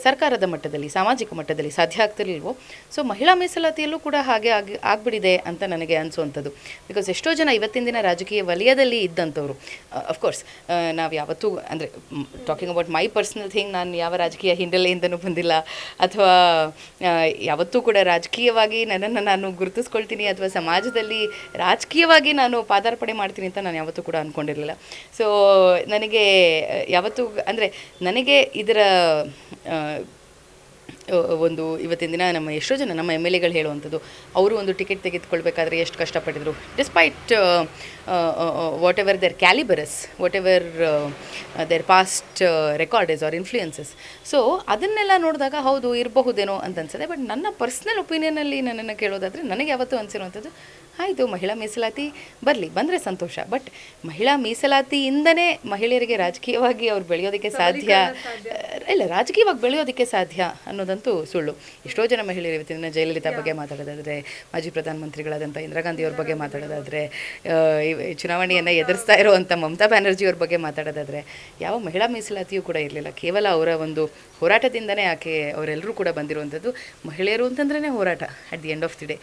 ಸರ್ಕಾರದ ಮಟ್ಟದಲ್ಲಿ ಸಾಮಾಜಿಕ ಮಟ್ಟದಲ್ಲಿ ಸಾಧ್ಯ ಆಗ್ತಿರ್ಲಿಲ್ವೋ. ಸೊ ಮಹಿಳಾ ಮೀಸಲಾತಿಯಲ್ಲೂ ಕೂಡ ಹಾಗೆ ಆಗಿಬಿಡಿದೆ ಅಂತ ನನಗೆ ಅನಿಸುವಂಥದ್ದು. ಬಿಕಾಸ್ ಎಷ್ಟೋ ಜನ ಇವತ್ತಿನ ದಿನ ರಾಜಕೀಯ ವಲಯದಲ್ಲಿ ಇದ್ದಂಥವ್ರು, ಅಫ್ಕೋರ್ಸ್ ನಾವು ಯಾವತ್ತೂ ಅಂದರೆ talking about my personal thing, ನಾನು ಯಾವ ರಾಜಕೀಯ ಹಿನ್ನೆಲೆಯಿಂದನೂ ಬಂದಿಲ್ಲ ಅಥವಾ ಯಾವತ್ತೂ ಕೂಡ ರಾಜಕೀಯವಾಗಿ ನನ್ನನ್ನು ನಾನು ಗುರುತಿಸ್ಕೊಳ್ತೀನಿ ಅಥವಾ ಸಮಾಜದಲ್ಲಿ ರಾಜಕೀಯವಾಗಿ ನಾನು ಪಾದಾರ್ಪಣೆ ಮಾಡ್ತೀನಿ ಅಂತ ನಾನು ಯಾವತ್ತೂ ಕೂಡ ಅಂದ್ಕೊಂಡಿರಲಿಲ್ಲ. ಸೊ ನನಗೆ ಯಾವತ್ತೂ ಅಂದರೆ ನನಗೆ ಇದರ ಒಂದು ಇವತ್ತಿನ ದಿನ ನಮ್ಮ ಎಷ್ಟೋ ಜನ ನಮ್ಮ MLAಗಳು ಹೇಳುವಂಥದ್ದು, ಅವರು ಒಂದು ಟಿಕೆಟ್ ತೆಗೆದುಕೊಳ್ಬೇಕಾದ್ರೆ ಎಷ್ಟು ಕಷ್ಟಪಟ್ಟಿದ್ರು, despite whatever their calibres, whatever their past record is or influences. So ಅದನ್ನೆಲ್ಲ ನೋಡಿದಾಗ ಹೌದು ಇರಬಹುದೇನೋ ಅಂತ ಅನ್ಸುತ್ತೆ. ಬಟ್ ನನ್ನ ಪರ್ಸ್ನಲ್ ಒಪಿನಿಯನಲ್ಲಿ ನನ್ನನ್ನು ಕೇಳೋದಾದರೆ ನನಗೆ ಯಾವತ್ತೂ ಅನಿಸಿರುವಂಥದ್ದು, ಆಯಿತು ಮಹಿಳಾ ಮೀಸಲಾತಿ ಬಂದರೆ ಸಂತೋಷ, ಬಟ್ ಮಹಿಳಾ ಮೀಸಲಾತಿಯಿಂದನೇ ಮಹಿಳೆಯರಿಗೆ ರಾಜಕೀಯವಾಗಿ ಅವ್ರು ಬೆಳೆಯೋದಕ್ಕೆ ಸಾಧ್ಯ ಇಲ್ಲ, ರಾಜಕೀಯವಾಗಿ ಬೆಳೆಯೋದಕ್ಕೆ ಸಾಧ್ಯ ಅನ್ನೋದಂತೂ ಸುಳ್ಳು. ಎಷ್ಟೋ ಜನ ಮಹಿಳೆಯರು ಇವತ್ತಿನ ಜಯಲಲಿತಾ ಬಗ್ಗೆ ಮಾತಾಡೋದಾದರೆ, ಮಾಜಿ ಪ್ರಧಾನಮಂತ್ರಿಗಳಾದಂಥ ಇಂದಿರಾ ಗಾಂಧಿಯವ್ರ ಬಗ್ಗೆ ಮಾತಾಡೋದಾದರೆ, ಚುನಾವಣೆಯನ್ನು ಎದುರಿಸ್ತಾ ಇರುವಂಥ ಮಮತಾ ಬ್ಯಾನರ್ಜಿಯವ್ರ ಬಗ್ಗೆ ಮಾತಾಡೋದಾದರೆ, ಯಾವ ಮಹಿಳಾ ಮೀಸಲಾತಿಯೂ ಕೂಡ ಇರಲಿಲ್ಲ. ಕೇವಲ ಅವರ ಒಂದು ಹೋರಾಟದಿಂದನೇ ಅವರೆಲ್ಲರೂ ಕೂಡ ಬಂದಿರುವಂಥದ್ದು. ಮಹಿಳೆಯರು ಅಂತಂದ್ರೇ ಹೋರಾಟ at the end of the day,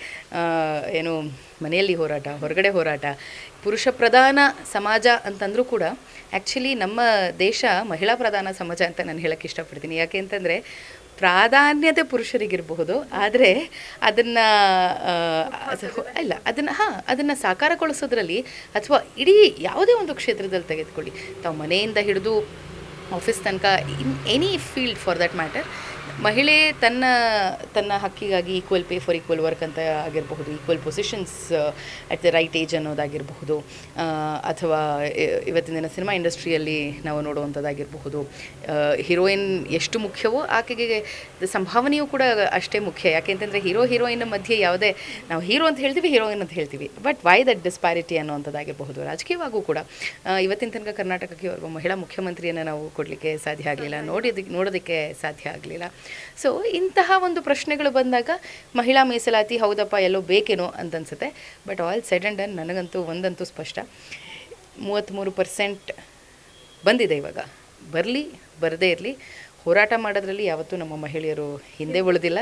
ಏನು ಮನೆಯಲ್ಲಿ ಹೋರಾಟ, ಹೊರಗಡೆ ಹೋರಾಟ, ಪುರುಷ ಪ್ರಧಾನ ಸಮಾಜ ಅಂತಂದರೂ ಕೂಡ ಆ್ಯಕ್ಚುಲಿ ನಮ್ಮ ದೇಶ ಮಹಿಳಾ ಪ್ರಧಾನ ಸಮಾಜ ಅಂತ ನಾನು ಹೇಳೋಕ್ಕೆ ಇಷ್ಟಪಡ್ತೀನಿ. ಯಾಕೆ ಅಂತಂದರೆ ಪ್ರಾಧಾನ್ಯತೆ ಪುರುಷರಿಗಿರಬಹುದು, ಆದರೆ ಅದನ್ನು ಅದನ್ನು ಸಾಕಾರಗೊಳಿಸೋದ್ರಲ್ಲಿ ಅಥವಾ ಇಡೀ ಯಾವುದೇ ಒಂದು ಕ್ಷೇತ್ರದಲ್ಲಿ ತೆಗೆದುಕೊಳ್ಳಿ, ತಾವು ಮನೆಯಿಂದ ಹಿಡಿದು ಆಫೀಸ್ ತನಕ in any field for that matter, ಮಹಿಳೆ ತನ್ನ ತನ್ನ ಹಕ್ಕಿಗಾಗಿ equal pay for equal work ಅಂತ ಆಗಿರಬಹುದು, equal positions at the right age ಅನ್ನೋದಾಗಿರಬಹುದು, ಅಥವಾ ಇವತ್ತಿನ ದಿನ ಸಿನಿಮಾ ಇಂಡಸ್ಟ್ರಿಯಲ್ಲಿ ನಾವು ನೋಡುವಂಥದ್ದಾಗಿರಬಹುದು. ಹೀರೋಯಿನ್ ಎಷ್ಟು ಮುಖ್ಯವೋ ಆಕೆಗೆ ಸಂಭಾವನೆಯೂ ಕೂಡ ಅಷ್ಟೇ ಮುಖ್ಯ. ಯಾಕೆಂತಂದರೆ ಹೀರೋಯಿನ್ ಮಧ್ಯೆ ಯಾವುದೇ, ನಾವು ಹೀರೋ ಅಂತ ಹೇಳ್ತೀವಿ, ಹೀರೋಯಿನ್ ಅಂತ ಹೇಳ್ತೀವಿ, ಬಟ್ ವೈ ದಟ್ ಡಿಸ್ಪ್ಯಾರಿಟಿ ಅನ್ನೋವಂಥದ್ದಾಗಿರಬಹುದು. ರಾಜಕೀಯವಾಗೂ ಕೂಡ ಇವತ್ತಿನ ತನಕ ಕರ್ನಾಟಕಕ್ಕೆ ಒಬ್ಬ ಮಹಿಳಾ ಮುಖ್ಯಮಂತ್ರಿಯನ್ನು ನಾವು ಕೊಡಲಿಕ್ಕೆ ಸಾಧ್ಯ ಆಗಲಿಲ್ಲ, ನೋಡೋದಕ್ಕೆ ಸಾಧ್ಯ ಆಗಲಿಲ್ಲ. ಸೊ ಇಂತಹ ಒಂದು ಪ್ರಶ್ನೆಗಳು ಬಂದಾಗ ಮಹಿಳಾ ಮೀಸಲಾತಿ ಹೌದಪ್ಪ ಎಲ್ಲೋ ಬೇಕೇನೋ ಅಂತ ಅನ್ಸುತ್ತೆ. But all said and done ನನಗಂತೂ ಒಂದಂತೂ ಸ್ಪಷ್ಟ, 33% ಬಂದಿದೆ. ಇವಾಗ ಬರಲಿ ಬರದೇ ಇರಲಿ, ಹೋರಾಟ ಮಾಡೋದ್ರಲ್ಲಿ ಯಾವತ್ತೂ ನಮ್ಮ ಮಹಿಳೆಯರು ಹಿಂದೆ ಉಳಿದಿಲ್ಲ.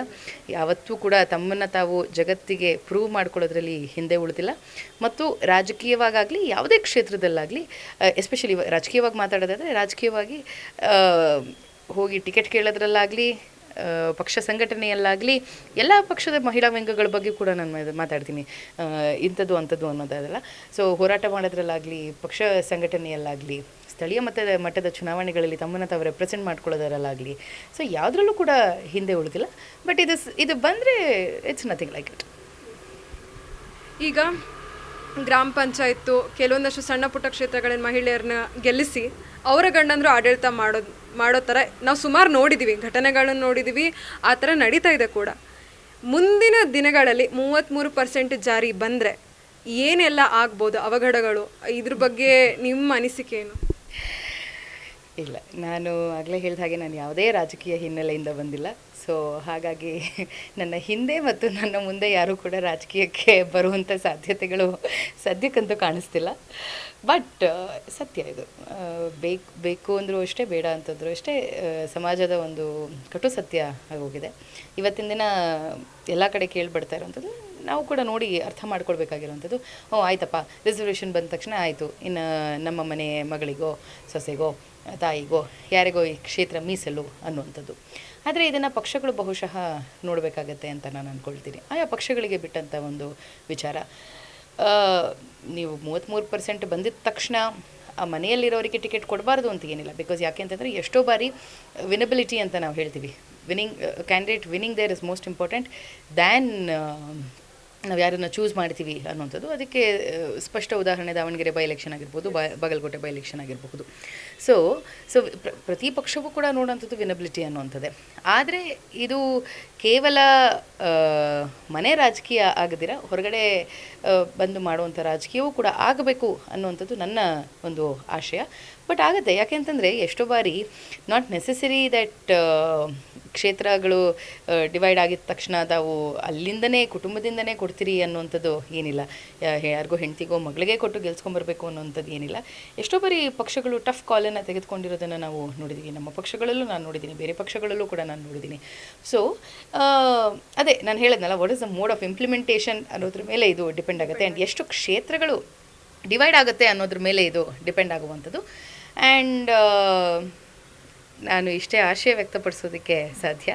ಯಾವತ್ತೂ ಕೂಡ ತಮ್ಮನ್ನು ತಾವು ಜಗತ್ತಿಗೆ ಪ್ರೂವ್ ಮಾಡ್ಕೊಳ್ಳೋದ್ರಲ್ಲಿ ಹಿಂದೆ ಉಳಿದಿಲ್ಲ. ಮತ್ತು ರಾಜಕೀಯವಾಗಲಿ ಯಾವುದೇ ಕ್ಷೇತ್ರದಲ್ಲಾಗಲಿ, ಎಸ್ಪೆಷಲಿ ರಾಜಕೀಯವಾಗಿ ಮಾತಾಡೋದಾದರೆ ರಾಜಕೀಯವಾಗಿ ಹೋಗಿ ಟಿಕೆಟ್ ಕೇಳೋದ್ರಲ್ಲಾಗಲಿ, ಪಕ್ಷ ಸಂಘಟನೆಯಲ್ಲಾಗಲಿ, ಎಲ್ಲ ಪಕ್ಷದ ಮಹಿಳಾ ವಿಂಗಗಳ ಬಗ್ಗೆ ಕೂಡ ನಾನು ಮಾತಾಡ್ತೀನಿ. ಇಂಥದ್ದು ಅಂಥದ್ದು ಅನ್ನೋದಲ್ಲ. ಸೊ ಹೋರಾಟ ಮಾಡೋದ್ರಲ್ಲಾಗಲಿ, ಪಕ್ಷ ಸಂಘಟನೆಯಲ್ಲಾಗಲಿ, ಸ್ಥಳೀಯ ಮಟ್ಟದ ಚುನಾವಣೆಗಳಲ್ಲಿ ತಮ್ಮನ್ನು ತಾವು ರೆಪ್ರೆಸೆಂಟ್ ಮಾಡ್ಕೊಳ್ಳೋದರಲ್ಲಾಗಲಿ, ಸೊ ಯಾವುದ್ರಲ್ಲೂ ಕೂಡ ಹಿಂದೆ ಉಳಿದಿಲ್ಲ. ಬಟ್ ಇದು ಬಂದರೆ ಇಟ್ಸ್ ನಥಿಂಗ್ ಲೈಕ್ ಇಟ್. ಈಗ ಗ್ರಾಮ ಪಂಚಾಯತ್ತು ಕೆಲವೊಂದಷ್ಟು ಸಣ್ಣ ಪುಟ್ಟ ಕ್ಷೇತ್ರಗಳಲ್ಲಿ ಮಹಿಳೆಯರನ್ನ ಗೆಲ್ಲಿಸಿ ಅವರ ಗಂಡಂದರು ಆಡಳಿತ ಮಾಡೋ ಥರ ನಾವು ಸುಮಾರು ನೋಡಿದ್ದೀವಿ, ಘಟನೆಗಳನ್ನು ನೋಡಿದ್ದೀವಿ, ಆ ಥರ ನಡೀತಾ ಇದೆ ಕೂಡ. ಮುಂದಿನ ದಿನಗಳಲ್ಲಿ 33% ಜಾರಿ ಬಂದರೆ ಏನೆಲ್ಲ ಆಗ್ಬೋದು ಅವಘಡಗಳು? ಇದ್ರ ಬಗ್ಗೆ ನಿಮ್ಮ ಅನಿಸಿಕೆ ಏನು? ಇಲ್ಲ, ನಾನು ಆಗಲೇ ಹೇಳಿದ ಹಾಗೆ ನಾನು ಯಾವುದೇ ರಾಜಕೀಯ ಹಿನ್ನೆಲೆಯಿಂದ ಬಂದಿಲ್ಲ. ಸೊ ಹಾಗಾಗಿ ನನ್ನ ಹಿಂದೆ ಮತ್ತು ನನ್ನ ಮುಂದೆ ಯಾರೂ ಕೂಡ ರಾಜಕೀಯಕ್ಕೆ ಬರುವಂಥ ಸಾಧ್ಯತೆಗಳು ಸದ್ಯಕ್ಕಂತೂ ಕಾಣಿಸ್ತಿಲ್ಲ. ಬಟ್ ಸತ್ಯ ಇದು, ಬೇಕು ಅಂದರೂ ಅಷ್ಟೇ, ಬೇಡ ಅಂತಂದರೂ ಅಷ್ಟೇ, ಸಮಾಜದ ಒಂದು ಕಟು ಸತ್ಯ ಆಗೋಗಿದೆ. ಇವತ್ತಿನ ದಿನ ಎಲ್ಲ ಕಡೆ ಕೇಳಿಬಿಡ್ತಾ ಇರೋವಂಥದ್ದು, ನಾವು ಕೂಡ ನೋಡಿ ಅರ್ಥ ಮಾಡ್ಕೊಳ್ಬೇಕಾಗಿರುವಂಥದ್ದು. ಆಯ್ತಪ್ಪ, ರಿಸರ್ವೇಷನ್ ಬಂದ ತಕ್ಷಣ ಆಯಿತು, ಇನ್ನು ನಮ್ಮ ಮನೆ ಮಗಳಿಗೋ ಸೊಸೆಗೋ ತಾಯಿಗೋ ಯಾರಿಗೋ ಈ ಕ್ಷೇತ್ರ ಮೀಸಲು ಅನ್ನುವಂಥದ್ದು. ಆದರೆ ಇದನ್ನು ಪಕ್ಷಗಳು ಬಹುಶಃ ನೋಡಬೇಕಾಗತ್ತೆ ಅಂತ ನಾನು ಅಂದ್ಕೊಳ್ತೀನಿ. ಆಯಾ ಪಕ್ಷಗಳಿಗೆ ಬಿಟ್ಟಂಥ ಒಂದು ವಿಚಾರ. ನೀವು 33% ಬಂದಿದ ತಕ್ಷಣ ಆ ಮನೆಯಲ್ಲಿರೋರಿಗೆ ಟಿಕೆಟ್ ಕೊಡಬಾರ್ದು ಅಂತ ಏನಿಲ್ಲ. ಬಿಕಾಸ್ ಯಾಕೆ ಅಂತಂದರೆ ಎಷ್ಟೋ ಬಾರಿ ವಿನಬಿಲಿಟಿ ಅಂತ ನಾವು ಹೇಳ್ತೀವಿ, candidate winning there is most important than ನಾವು ಯಾರನ್ನು ಚೂಸ್ ಮಾಡ್ತೀವಿ ಅನ್ನುವಂಥದ್ದು. ಅದಕ್ಕೆ ಸ್ಪಷ್ಟ ಉದಾಹರಣೆ ದಾವಣಗೆರೆ ಬೈ ಎಲೆಕ್ಷನ್ ಆಗಿರ್ಬೋದು, ಬಾಗಲಕೋಟೆ ಬೈ ಎಲೆಕ್ಷನ್ ಆಗಿರಬಹುದು. ಸೊ ಪ್ರತಿ ಪಕ್ಷವೂ ಕೂಡ ನೋಡೋಂಥದ್ದು ವಿನಬಿಲಿಟಿ ಅನ್ನುವಂಥದ್ದೇ. ಆದರೆ ಇದು ಕೇವಲ ಮನೆ ರಾಜಕೀಯ ಆಗದಿರ ಹೊರಗಡೆ ಬಂದು ಮಾಡುವಂಥ ರಾಜಕೀಯವೂ ಕೂಡ ಆಗಬೇಕು ಅನ್ನುವಂಥದ್ದು ನನ್ನ ಒಂದು ಆಶಯ. ಬಟ್ ಆಗುತ್ತೆ, ಯಾಕೆ ಅಂತಂದರೆ ಎಷ್ಟೋ ಬಾರಿ ನಾಟ್ ನೆಸೆಸರಿ ದಟ್ ಕ್ಷೇತ್ರಗಳು ಡಿವೈಡ್ ಆಗಿದ ತಕ್ಷಣ ತಾವು ಅಲ್ಲಿಂದನೇ ಕುಟುಂಬದಿಂದನೇ ಕೊಡ್ತೀರಿ ಅನ್ನುವಂಥದ್ದು ಏನಿಲ್ಲ. ಯಾರಿಗೋ ಹೆಂಡ್ತಿಗೋ ಮಗಳಿಗೆ ಕೊಟ್ಟು ಗೆಲ್ಸ್ಕೊಂಬರ್ಬೇಕು ಅನ್ನೋವಂಥದ್ದು ಏನಿಲ್ಲ. ಎಷ್ಟೋ ಬಾರಿ ಪಕ್ಷಗಳು ಟಫ್ ಕಾಲನ್ನು ತೆಗೆದುಕೊಂಡಿರೋದನ್ನು ನಾವು ನೋಡಿದ್ದೀವಿ. ನಮ್ಮ ಪಕ್ಷಗಳಲ್ಲೂ ನಾನು ನೋಡಿದ್ದೀನಿ, ಬೇರೆ ಪಕ್ಷಗಳಲ್ಲೂ ಕೂಡ ನಾನು ನೋಡಿದ್ದೀನಿ. ಸೊ ಅದೇ ನಾನು ಹೇಳಿದ್ನಲ್ಲ, what is the mode of implementation ಅನ್ನೋದ್ರ ಮೇಲೆ ಇದು ಡಿಪೆಂಡ್ ಆಗುತ್ತೆ. ಆ್ಯಂಡ್ ಎಷ್ಟು ಕ್ಷೇತ್ರಗಳು ಡಿವೈಡ್ ಆಗುತ್ತೆ ಅನ್ನೋದ್ರ ಮೇಲೆ ಇದು ಡಿಪೆಂಡ್ ಆಗುವಂಥದ್ದು. ಆ್ಯಂಡ್ ನಾನು ಇಷ್ಟೇ ಆಶಯ ವ್ಯಕ್ತಪಡಿಸೋದಕ್ಕೆ ಸಾಧ್ಯ,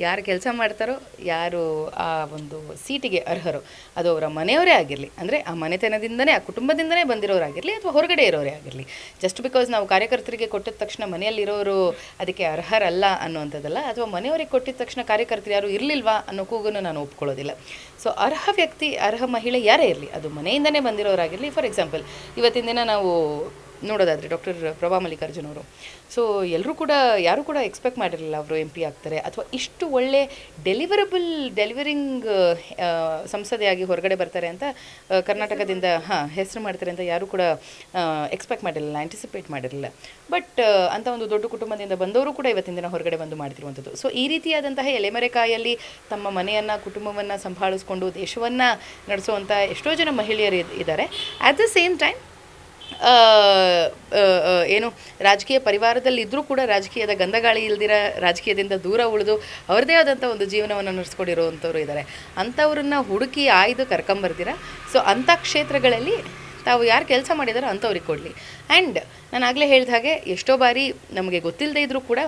ಯಾರು ಕೆಲಸ ಮಾಡ್ತಾರೋ, ಯಾರು ಆ ಒಂದು ಸೀಟಿಗೆ ಅರ್ಹರೋ, ಅದು ಅವರ ಮನೆಯವರೇ ಆಗಿರಲಿ, ಅಂದರೆ ಆ ಮನೆತನದಿಂದನೇ, ಆ ಕುಟುಂಬದಿಂದನೇ ಬಂದಿರೋರಾಗಿರಲಿ, ಅಥವಾ ಹೊರಗಡೆ ಇರೋರೇ ಆಗಿರಲಿ. ಜಸ್ಟ್ ಬಿಕಾಸ್ ನಾವು ಕಾರ್ಯಕರ್ತರಿಗೆ ಕೊಟ್ಟಿದ ತಕ್ಷಣ ಮನೆಯಲ್ಲಿರೋರು ಅದಕ್ಕೆ ಅರ್ಹರಲ್ಲ ಅನ್ನುವಂಥದ್ದಲ್ಲ, ಅಥವಾ ಮನೆಯವರಿಗೆ ಕೊಟ್ಟಿದ ತಕ್ಷಣ ಕಾರ್ಯಕರ್ತರು ಯಾರು ಇರಲಿಲ್ವಾ ಅನ್ನೋ ಕೂಗನ್ನು ನಾನು ಒಪ್ಕೊಳ್ಳೋದಿಲ್ಲ. ಸೊ ಅರ್ಹ ವ್ಯಕ್ತಿ, ಅರ್ಹ ಮಹಿಳೆ ಯಾರೇ ಇರಲಿ, ಅದು ಮನೆಯಿಂದನೇ ಬಂದಿರೋರಾಗಿರಲಿ. ಫಾರ್ ಎಕ್ಸಾಂಪಲ್ ಇವತ್ತಿನ ದಿನ ನಾವು ನೋಡೋದಾದರೆ ಡಾಕ್ಟರ್ ಪ್ರಭಾ ಮಲ್ಲಿಕಾರ್ಜುನ್ ಅವರು, ಸೊ ಎಲ್ಲರೂ ಕೂಡ ಯಾರೂ ಕೂಡ ಎಕ್ಸ್ಪೆಕ್ಟ್ ಮಾಡಿರಲಿಲ್ಲ ಅವರು MP ಆಗ್ತಾರೆ, ಅಥವಾ ಇಷ್ಟು ಒಳ್ಳೆ ಡೆಲಿವರಿಂಗ್ ಸಂಸದೆಯಾಗಿ ಹೊರಗಡೆ ಬರ್ತಾರೆ ಅಂತ, ಕರ್ನಾಟಕದಿಂದ ಹೆಸರು ಮಾಡ್ತಾರೆ ಅಂತ ಯಾರೂ ಕೂಡ ಎಕ್ಸ್ಪೆಕ್ಟ್ ಮಾಡಿರಲಿಲ್ಲ, ಆ್ಯಂಟಿಸಿಪೇಟ್ ಮಾಡಿರಲಿಲ್ಲ. ಬಟ್ ಅಂಥ ಒಂದು ದೊಡ್ಡ ಕುಟುಂಬದಿಂದ ಬಂದವರು ಕೂಡ ಇವತ್ತಿನ ದಿನ ಹೊರಗಡೆ ಬಂದು ಮಾಡ್ತಿರುವಂಥದ್ದು. ಸೊ ಈ ರೀತಿಯಾದಂತಹ ಎಲೆಮರೆಕಾಯಲ್ಲಿ ತಮ್ಮ ಮನೆಯನ್ನು, ಕುಟುಂಬವನ್ನು ಸಂಭಾಳಿಸ್ಕೊಂಡು ದೇಶವನ್ನು ನಡೆಸುವಂಥ ಎಷ್ಟೋ ಜನ ಮಹಿಳೆಯರು ಇದ್ದಾರೆ. ಅಟ್ ದ ಸೇಮ್ ಟೈಮ್ ಏನು ರಾಜಕೀಯ ಪರಿವಾರದಲ್ಲಿದ್ದರೂ ಕೂಡ ರಾಜಕೀಯದ ಗಂಧಗಾಳಿ ಇಲ್ದಿರ ರಾಜಕೀಯದಿಂದ ದೂರ ಉಳಿದು ಅವ್ರದ್ದೇ ಆದಂಥ ಒಂದು ಜೀವನವನ್ನು ನಡೆಸ್ಕೊಂಡಿರುವಂಥವ್ರು ಇದ್ದಾರೆ. ಅಂಥವ್ರನ್ನ ಹುಡುಕಿ ಆಯ್ದು ಕರ್ಕೊಂಬರ್ದಿರ. ಸೊ ಅಂಥ ಕ್ಷೇತ್ರಗಳಲ್ಲಿ ತಾವು ಯಾರು ಕೆಲಸ ಮಾಡಿದಾರೋ ಅಂಥವ್ರಿಗೆ ಕೊಡಲಿ. ಆ್ಯಂಡ್ ನಾನು ಆಗಲೇ ಹೇಳಿದ ಹಾಗೆ ಎಷ್ಟೋ ಬಾರಿ ನಮಗೆ ಗೊತ್ತಿಲ್ಲದೆ ಇದ್ದರೂ ಕೂಡ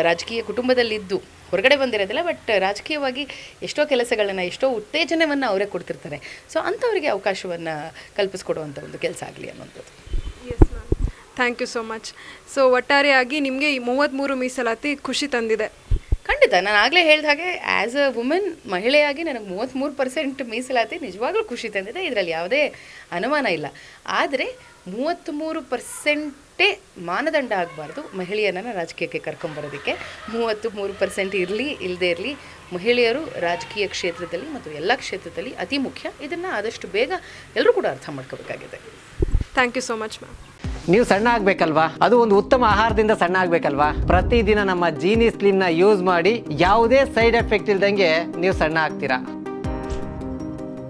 ರಾಜಕೀಯ ಕುಟುಂಬದಲ್ಲಿದ್ದು ಹೊರಗಡೆ ಬಂದಿರೋದಿಲ್ಲ, ಬಟ್ ರಾಜಕೀಯವಾಗಿ ಎಷ್ಟೋ ಕೆಲಸಗಳನ್ನು, ಎಷ್ಟೋ ಉತ್ತೇಜನವನ್ನು ಅವರೇ ಕೊಡ್ತಿರ್ತಾರೆ. ಸೊ ಅಂಥವರಿಗೆ ಅವಕಾಶವನ್ನು ಕಲ್ಪಿಸ್ಕೊಡುವಂಥ ಒಂದು ಕೆಲಸ ಆಗಲಿ ಅನ್ನೋಂಥದ್ದು. Yes ma'am, thank you so much. So ಒಟ್ಟಾರೆಯಾಗಿ ನಿಮಗೆ ಈ 33 ಮೀಸಲಾತಿ ಖುಷಿ ತಂದಿದೆ? ಖಂಡಿತ ನಾನು ಆಗಲೇ ಹೇಳಿದ ಹಾಗೆ ಆ್ಯಸ್ ಅ ವುಮೆನ್ ಮಹಿಳೆಯಾಗಿ ನನಗೆ 33% ಮೀಸಲಾತಿ ನಿಜವಾಗ್ಲೂ ಖುಷಿ ತಂದಿದೆ. ಇದರಲ್ಲಿ ಯಾವುದೇ ಅನುಮಾನ ಇಲ್ಲ. ಆದರೆ 33% ಮಾನದಂಡ ಆಗಬಾರ್ದು ಮಹಿಳೆಯರನ್ನು ರಾಜಕೀಯಕ್ಕೆ ಕರ್ಕೊಂಬರೋದಕ್ಕೆ. 33% ಇರಲಿ ಇಲ್ಲದೇ ಇರಲಿ, ಮಹಿಳೆಯರು ರಾಜಕೀಯ ಕ್ಷೇತ್ರದಲ್ಲಿ ಮತ್ತು ಎಲ್ಲ ಕ್ಷೇತ್ರದಲ್ಲಿ ಅತಿ ಮುಖ್ಯ. ಇದನ್ನು ಆದಷ್ಟು ಬೇಗ ಎಲ್ಲರೂ ಕೂಡ ಅರ್ಥ ಮಾಡ್ಕೋಬೇಕಾಗಿದೆ. Thank you so much ma'am. ನೀವು ಸಣ್ಣ ಆಗಬೇಕಲ್ವಾ? ಅದು ಒಂದು ಉತ್ತಮ ಆಹಾರದಿಂದ ಸಣ್ಣ ಆಗಬೇಕಲ್ವಾ? ಪ್ರತಿದಿನ ನಮ್ಮ ಜೀನಿ ಸ್ಲಿಮ್ನ ಯೂಸ್ ಮಾಡಿ ಯಾವುದೇ ಸೈಡ್ ಎಫೆಕ್ಟ್ ಇಲ್ದಂಗೆ ನೀವು ಸಣ್ಣ ಆಗ್ತೀರಾ.